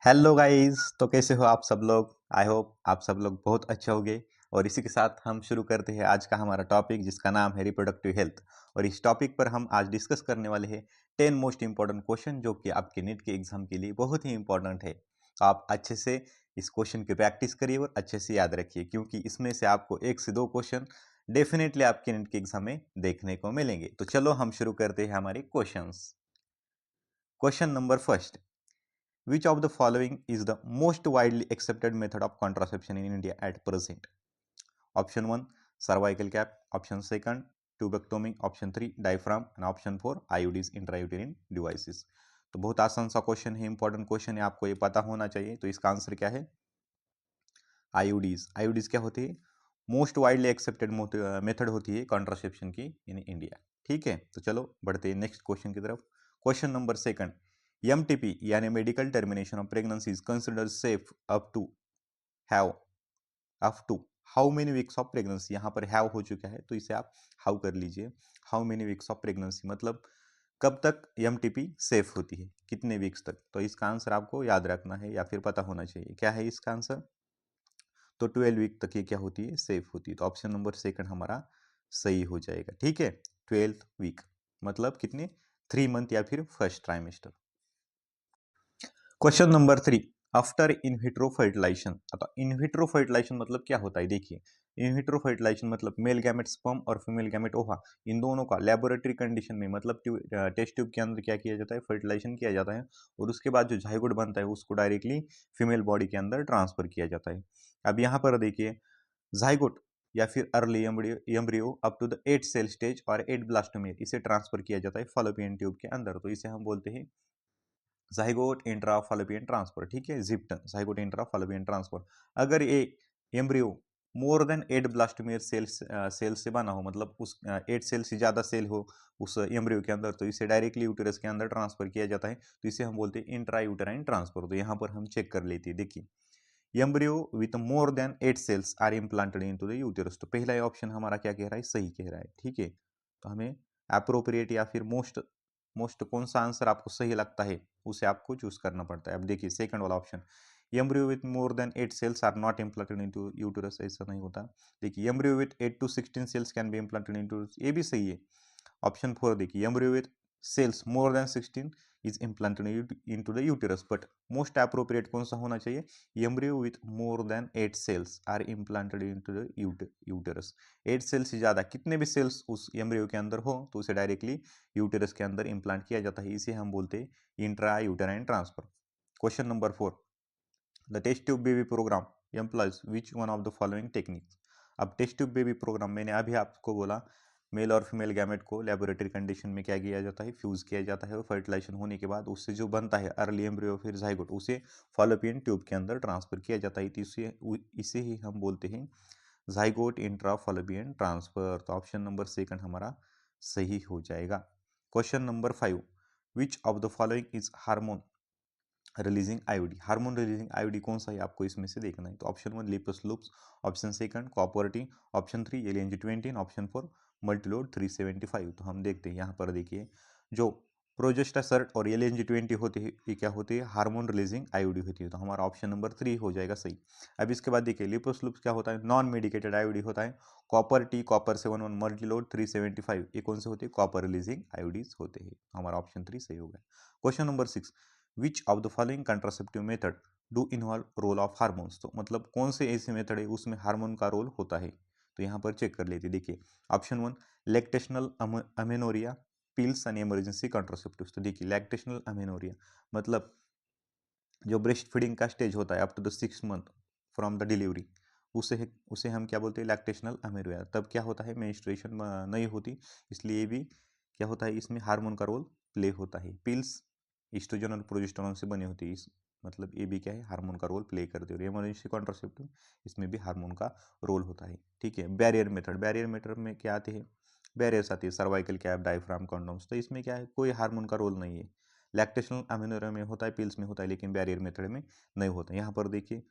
Hello guys. तो कैसे हो आप सब लोग। आई होप आप सब लोग बहुत अच्छे होंगे। और इसी के साथ हम शुरू करते हैं आज का हमारा टॉपिक जिसका नाम है रिप्रोडक्टिव हेल्थ। और इस टॉपिक पर हम आज डिस्कस करने वाले हैं 10 मोस्ट इंपॉर्टेंट क्वेश्चन जो कि आपके नीट के एग्जाम के लिए बहुत ही इंपॉर्टेंट है। तो आप अच्छे से इस क्वेश्चन की प्रैक्टिस करिए और अच्छे से याद रखिए, क्योंकि इसमें से आपको 1 से 2 क्वेश्चन डेफिनेटली आपके नीट के एग्जाम में देखने को मिलेंगे। तो चलो हम शुरू करते हैं हमारे questions. Question number first, which of the following is the most widely accepted method of contraception in India at present? Option 1 cervical cap, option 2 tubectomy, option 3 diaphragm and option 4 IUDs intrauterine devices। तो बहुत आसान सा question है, important question है, आपको ये पता होना चाहिए। तो इसका आंसर क्या है? आईयूडीज। आईयूडीज क्या होती है? मोस्ट वाइडली एक्सेप्टेड मेथड होती है कॉन्ट्रासेप्शन की इन इंडिया। ठीक है, तो चलो बढ़ते हैं नेक्स्ट क्वेश्चन की तरफ। क्वेश्चन नंबर सेकंड, एमटीपी यानी medical termination of pregnancy is considered safe have up to how many weeks of pregnancy. यहाँ पर हैव हो चुका है तो इसे आप हाउ कर लीजिए। How many weeks of pregnancy मतलब कब तक एमटीपी सेफ होती है, कितने वीक्स तक। तो इसका आंसर आपको याद रखना है या फिर पता होना चाहिए। क्या है इसका आंसर? तो 12 वीक तक ये क्या होती है? सेफ होती है। तो ऑप्शन नंबर सेकंड हमारा सही हो जाएगा। ठीक है, 12 वीक मतलब कितने? 3 मंथ या फिर first trimester. Question number 3, after in vitro fertilisation. आता इनविट्रो फर्टिलाइजेशन मतलब क्या होता है? देखिए, इनविट्रो फर्टिलाइजेशन मतलब मेल गैमेट स्पर्म और फीमेल गैमेट ओवा, इन दोनों का लेबोरेटरी कंडीशन में मतलब टेस्ट ट्यूब के अंदर क्या किया जाता है? फर्टिलाइजेशन किया जाता है। और उसके बाद जो जाइगोट बनता है उसको डायरेक्टली फीमेल बॉडी के अंदर ट्रांसफर किया जाता है। अब यहाँ पर देखिए, जाइगोट या फिर early embryo up to the 8 cell stage और 8 ब्लास्टोमियर इसे ट्रांसफर किया जाता है फॉलोपियन ट्यूब के अंदर। तो इसे हम बोलते हैं जाइगोट इंट्रा फॉलोपियन ट्रांसफर। ठीक है, ZIFT zygote intra fallopian transfer. अगर ये embryo more than 8 blastomere cell से बना हो, मतलब उस 8 सेल से ज्यादा सेल हो उस एम्ब्रियो के अंदर, तो इसे डायरेक्टली यूटेरस के अंदर ट्रांसफर किया जाता है। तो इसे हम बोलते हैं इंट्रा यूटेराइन ट्रांसफर। तो यहाँ पर हम चेक कर लेते हैं। देखिए, embryo with more than 8 cells are implanted into the uterus. तो पहला ऑप्शन हमारा क्या कह रहा है? सही कह रहा है। ठीक है, तो हमें अप्रोप्रिएट या फिर मोस्ट मोस्ट कौन सा आंसर आपको सही लगता है उसे आपको चूज करना पड़ता है। अब देखिए सेकंड वाला option, embryo with more than 8 cells are not implanted into uterus, ऐसा नहीं होता। देखिए, embryo with 8 to 16 cells can be implanted into, ये भी सही है। ऑप्शन 4 देखिए, embryo with cells more than 16 is implanted into the uterus, but most appropriate कौन सा होना चाहिए? Embryo with more than 8 cells are implanted into the uterus. 8 cell से ज्यादा कितने भी सेल्स उस एम्ब्रियो के अंदर हो तो उसे डायरेक्टली यूटेरस के अंदर इम्प्लांट किया जाता है। इसे हम बोलते हैं intra uterine transfer. Question number 4, the test tube baby programme employs which one of the following techniques. अब टेस्ट ट्यूब बेबी प्रोग्राम मैंने अभी आपको बोला, मेल और फीमेल गैमेट को लेबोरेटरी कंडीशन में क्या किया जाता है? फ्यूज किया जाता है और फर्टिलाइजेशन होने के बाद उससे जो बनता है अर्ली एम्ब्रियो फिर जाइगोट, उसे फॉलोपियन ट्यूब के अंदर ट्रांसफर किया जाता है। तो इसे ही हम बोलते हैं जाइगोट इंट्रा फॉलोपियन ट्रांसफर। तो ऑप्शन नंबर सेकंड हमारा सही हो जाएगा। Question number 5, which of the following is hormone releasing IOD. Hormone releasing IOD कौन सा है आपको इसमें से देखना है। तो option 1 lips loops, option second copper T, option 3 LNG 20, option 4 Multiload 375। तो हम देखते हैं यहाँ पर, देखिए जो प्रोजेस्टासर्ट और एलएनजी 20 होते हैं ये क्या होती है? हार्मोन रिलीजिंग आईओडी होती है। तो हमारा ऑप्शन नंबर 3 हो जाएगा सही। अब इसके बाद देखिए, लिपस लूप्स क्या होता है? नॉन मेडिकेटेड आईओडी होता है। कॉपर टी, कॉपर 71, मल्टीलोड 375, ये कौन से होते हैं? कॉपर रिलीजिंग आईओडीज होते हैं। हमारा ऑप्शन 3 सही हो गया। Question number 6, which of the following contraceptive method do involve role of hormones. तो मतलब कौन से ऐसे मेथड है उसमें हार्मोन का रोल होता है। तो यहाँ पर चेक कर लेते, देखिए option 1 lactational amenorrhoea, pills and emergency contraceptives. तो देखिए, लैक्टेशनल अमेनोरिया मतलब जो ब्रेस्ट फीडिंग का स्टेज होता है up to the 6 month from the delivery, उसे हम क्या बोलते हैं? Lactational amenorrhoea. तब क्या होता है? मेंस्ट्रुएशन नहीं होती, इसलिए ये भी क्या होता है? इसमें हार्मोन का रोल प्ले होता है। पिल्स ईस्ट्रोजन और प्रोजेस्टेरोन से बनी होती है, इस मतलब ये भी क्या है? हार्मोन का रोल प्ले करते हैं। इमरजेंसी कॉन्ट्रासेप्टिव, इसमें भी हार्मोन का रोल होता है। ठीक है, बैरियर मेथड, बैरियर मेथड में क्या आते हैं? बैरियर्स आती है, सर्वाइकल कैप, डायफ्राम, कॉन्डोम्स। तो इसमें क्या है? कोई हार्मोन का रोल नहीं है। लैक्टेशनल अमीनो में होता है, पिल्स में होता है, लेकिन बैरियर मेथड में नहीं होता। यहाँ पर देखिए,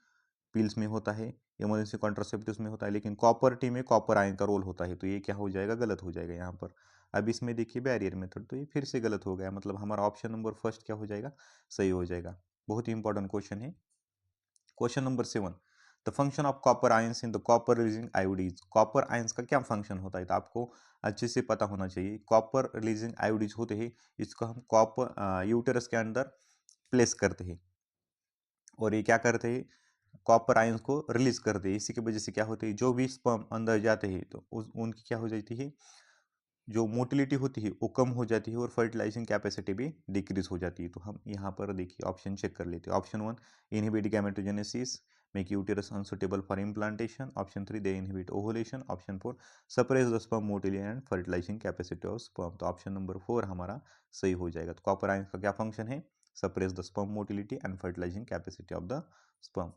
पिल्स में होता है, इमरजेंसी कॉन्ट्रासेप्टिव्स में होता है, लेकिन कॉपर टी में कॉपर आयन का रोल होता है। तो ये क्या हो जाएगा? गलत हो जाएगा यहाँ पर। अब इसमें देखिए बैरियर मेथड, तो ये फिर से गलत हो गया। मतलब हमारा ऑप्शन नंबर फर्स्ट क्या हो जाएगा? सही हो जाएगा। बहुत ही इंपॉर्टेंट क्वेश्चन है। Question number 7, the function of copper ions in the copper releasing IUDs. Copper ions का क्या फंक्शन होता है, तो आपको अच्छे से पता होना चाहिए। कॉपर रिलीजिंग आयोडीज होते हैं, इसको हम कॉपर यूटेरस के अंदर प्लेस करते हैं और ये क्या करते हैं, कॉपर आयंस को रिलीज करते हैं। इसी की वजह से क्या होती है, जो भी स्पर्म अंदर जाते हैं तो उनकी क्या हो जाती है, जो मोटिलिटी होती है वो कम हो जाती है और फर्टिलाइजिंग कैपेसिटी भी डिक्रीज हो जाती है। तो हम यहाँ पर देखिए ऑप्शन चेक कर लेते हैं। Option 1, inhibit gametogenesis, make uterus unsuitable for implantation. Option 3, they inhibit ovulation. Option 4, suppress the sperm motility and fertilising capacity of sperm. तो ऑप्शन नंबर 4 हमारा सही हो जाएगा। तो कॉपर आयंस का क्या फंक्शन है, suppress the sperm motility and fertilising capacity of the sperm.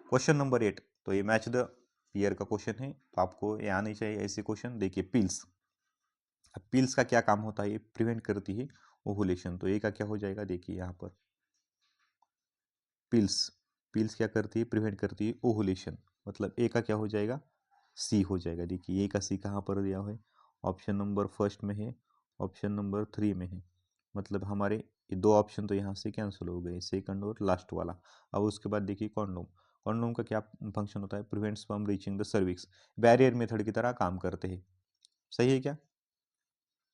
Question number 8, तो ये मैच द पेयर का क्वेश्चन है, तो आपको ये आनी चाहिए ऐसे क्वेश्चन। देखिए पिल्स, अब पिल्स का क्या काम होता है, ये प्रिवेंट करती है ओवुलेशन। तो ए का क्या हो जाएगा, देखिए यहाँ पर पिल्स, पिल्स क्या करती है, प्रिवेंट करती है ओवुलेशन, मतलब ए का क्या हो जाएगा, सी हो जाएगा। देखिए ए का सी कहाँ पर दिया हुआ है, ऑप्शन नंबर फर्स्ट में है, ऑप्शन नंबर 3 में है, मतलब हमारे ये दो ऑप्शन तो यहाँ से कैंसिल हो गए, सेकंड और लास्ट वाला। अब उसके बाद देखिए कॉन्डोम, कॉन्डोम का क्या फंक्शन होता है, prevents from reaching the cervix, barrier method की तरह काम करते हैं। सही है क्या,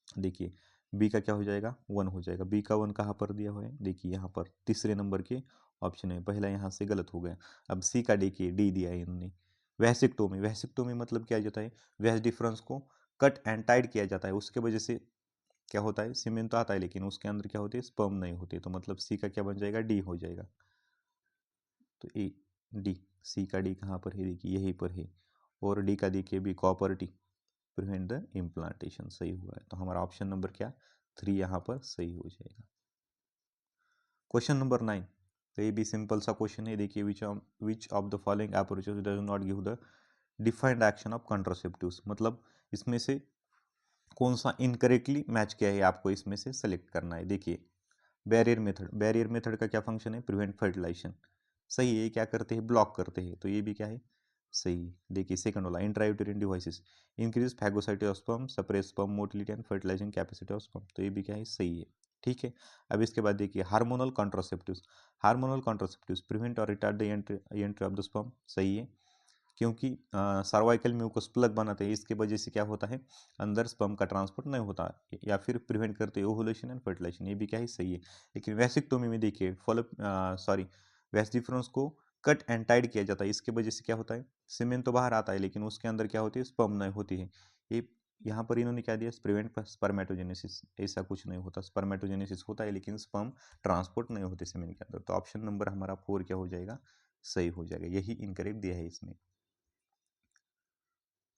देखिए बी का क्या हो जाएगा, 1 हो जाएगा। बी का 1 कहाँ पर दिया हुआ है, देखिए यहाँ पर तीसरे नंबर के ऑप्शन है, पहला यहाँ से गलत हो गया। अब सी का देखिए डी दिया है इन्होंने, वैसिक्टोमी, वैसिक्टोमी मतलब क्या जाता है, वैस डिफरेंस को कट एंड टाइट किया जाता है, उसके वजह से क्या होता है, सीमेन तो आता है लेकिन उसके अंदर क्या होती है, स्पर्म नहीं होते। तो मतलब सी का क्या बन जाएगा, डी हो जाएगा। तो ए डी, सी का डी कहाँ पर है, देखिए यहीं पर है। और डी का देखिए B copper T, prevent the implantation, सही हुआ है। तो हमारा ऑप्शन नंबर क्या, 3 यहाँ पर सही हो जाएगा। क्वेश्चन नंबर 9, तो ये भी सिंपल सा क्वेश्चन है। देखिए विच of the following approaches does not give the defined action of contraceptives, मतलब इसमें से कौन सा इनकरेक्टली मैच किया है, आपको इसमें से सेलेक्ट करना है। देखिए बैरियर मेथड, बैरियर मेथड का क्या फंक्शन है, प्रिवेंट फर्टिलाइजेशन, सही है। ये क्या करते हैं, ब्लॉक करते हैं, तो ये भी क्या है, सही। देखिए सेकंड वाला, intrauterine devices increase phagocytosis of sperm, suppress sperm motility and fertilising capacity of sperm, तो ये भी क्या है, सही है। ठीक है, अब इसके बाद देखिए hormonal contraceptives, hormonal contraceptives prevent और retard the entry of the sperm, सही है। क्योंकि सर्वाइकल म्यूकस प्लग बनाते हैं, इसके वजह से क्या होता है, अंदर स्पर्म का ट्रांसपोर्ट नहीं होता, या फिर प्रिवेंट करते हैं ओवुलेशन एंड फर्टिलाइजेशन, ये भी क्या है, सही है। लेकिन वैसिक्टोमी में देखिए फॉलो सॉरी वैस डिफरेंस को कट एंड टाइड किया जाता है, इसके वजह से क्या होता है, सीमेन तो बाहर आता है लेकिन उसके अंदर क्या होती है, स्पर्म नहीं होती है। ये यहाँ पर इन्होंने क्या दिया, प्रिवेंट स्पर्मेटोजेनेसिस, ऐसा कुछ नहीं होता, स्पर्मेटोजेनेसिस होता है लेकिन स्पर्म ट्रांसपोर्ट नहीं होते सीमेन के अंदर। तो ऑप्शन नंबर हमारा 4 क्या हो जाएगा, सही हो जाएगा, यही इनकरेक्ट दिया है इसमें।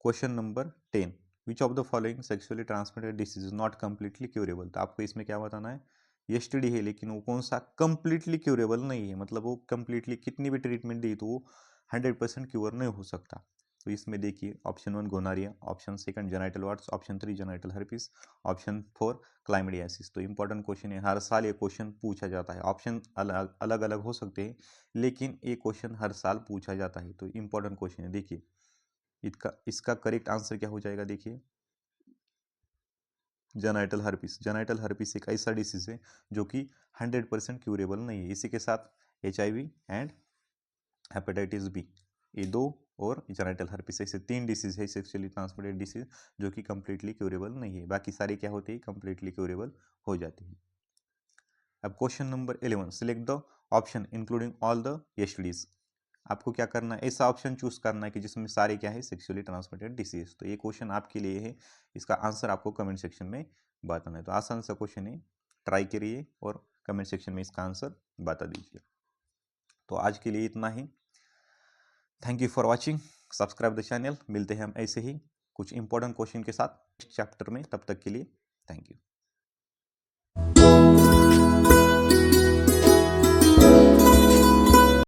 Question number 10, which of the following sexually transmitted disease is not completely curable, तो आपको इसमें क्या बताना है, एसटीडी है लेकिन वो कौन सा कंप्लीटली क्यूरेबल नहीं है, मतलब वो कंप्लीटली कितनी भी ट्रीटमेंट दी तो वो 100% क्योर नहीं हो सकता। तो इसमें देखिए option 1 gonorrhoea, option second genital warts, option 3 genital herpes, option 4 chlamydiasis. तो इंपॉर्टेंट क्वेश्चन है, हर साल ये क्वेश्चन पूछा जाता है, ऑप्शन अलग अलग हो सकते हैं लेकिन ये क्वेश्चन हर साल पूछा जाता है, तो इंपॉर्टेंट क्वेश्चन है। देखिए इसका इसका करेक्ट आंसर क्या हो जाएगा, देखिए जेनाइटल हर्पिस, जेनाइटल हर्पिस एक ऐसा डिसीज है जो कि 100% क्यूरेबल नहीं है। इसी के साथ HIV एंड हेपेटाइटिस बी, ये दो, और जेनाइटल हर्पिस, ऐसे 3 डिसीज है सेक्सुअली ट्रांसमिटेड डिसीज जो कि कंप्लीटली क्यूरेबल नहीं है, बाकी सारी क्या होती है, कंप्लीटली क्यूरेबल हो जाती है। अब question number 11, select the option including all the STDs, आपको क्या करना है, ऐसा ऑप्शन चूज करना है कि जिसमें सारे क्या है, सेक्सुअली ट्रांसमिटेड डिसीज। तो ये क्वेश्चन आपके लिए है, इसका आंसर आपको कमेंट सेक्शन में बताना है। तो आसान सा क्वेश्चन है, ट्राई करिए और कमेंट सेक्शन में इसका आंसर बता दीजिए। तो आज के लिए इतना ही, thank you for watching, subscribe the channel, मिलते हैं हम ऐसे ही कुछ इंपॉर्टेंट क्वेश्चन के साथ चैप्टर में, तब तक के लिए थैंक यू।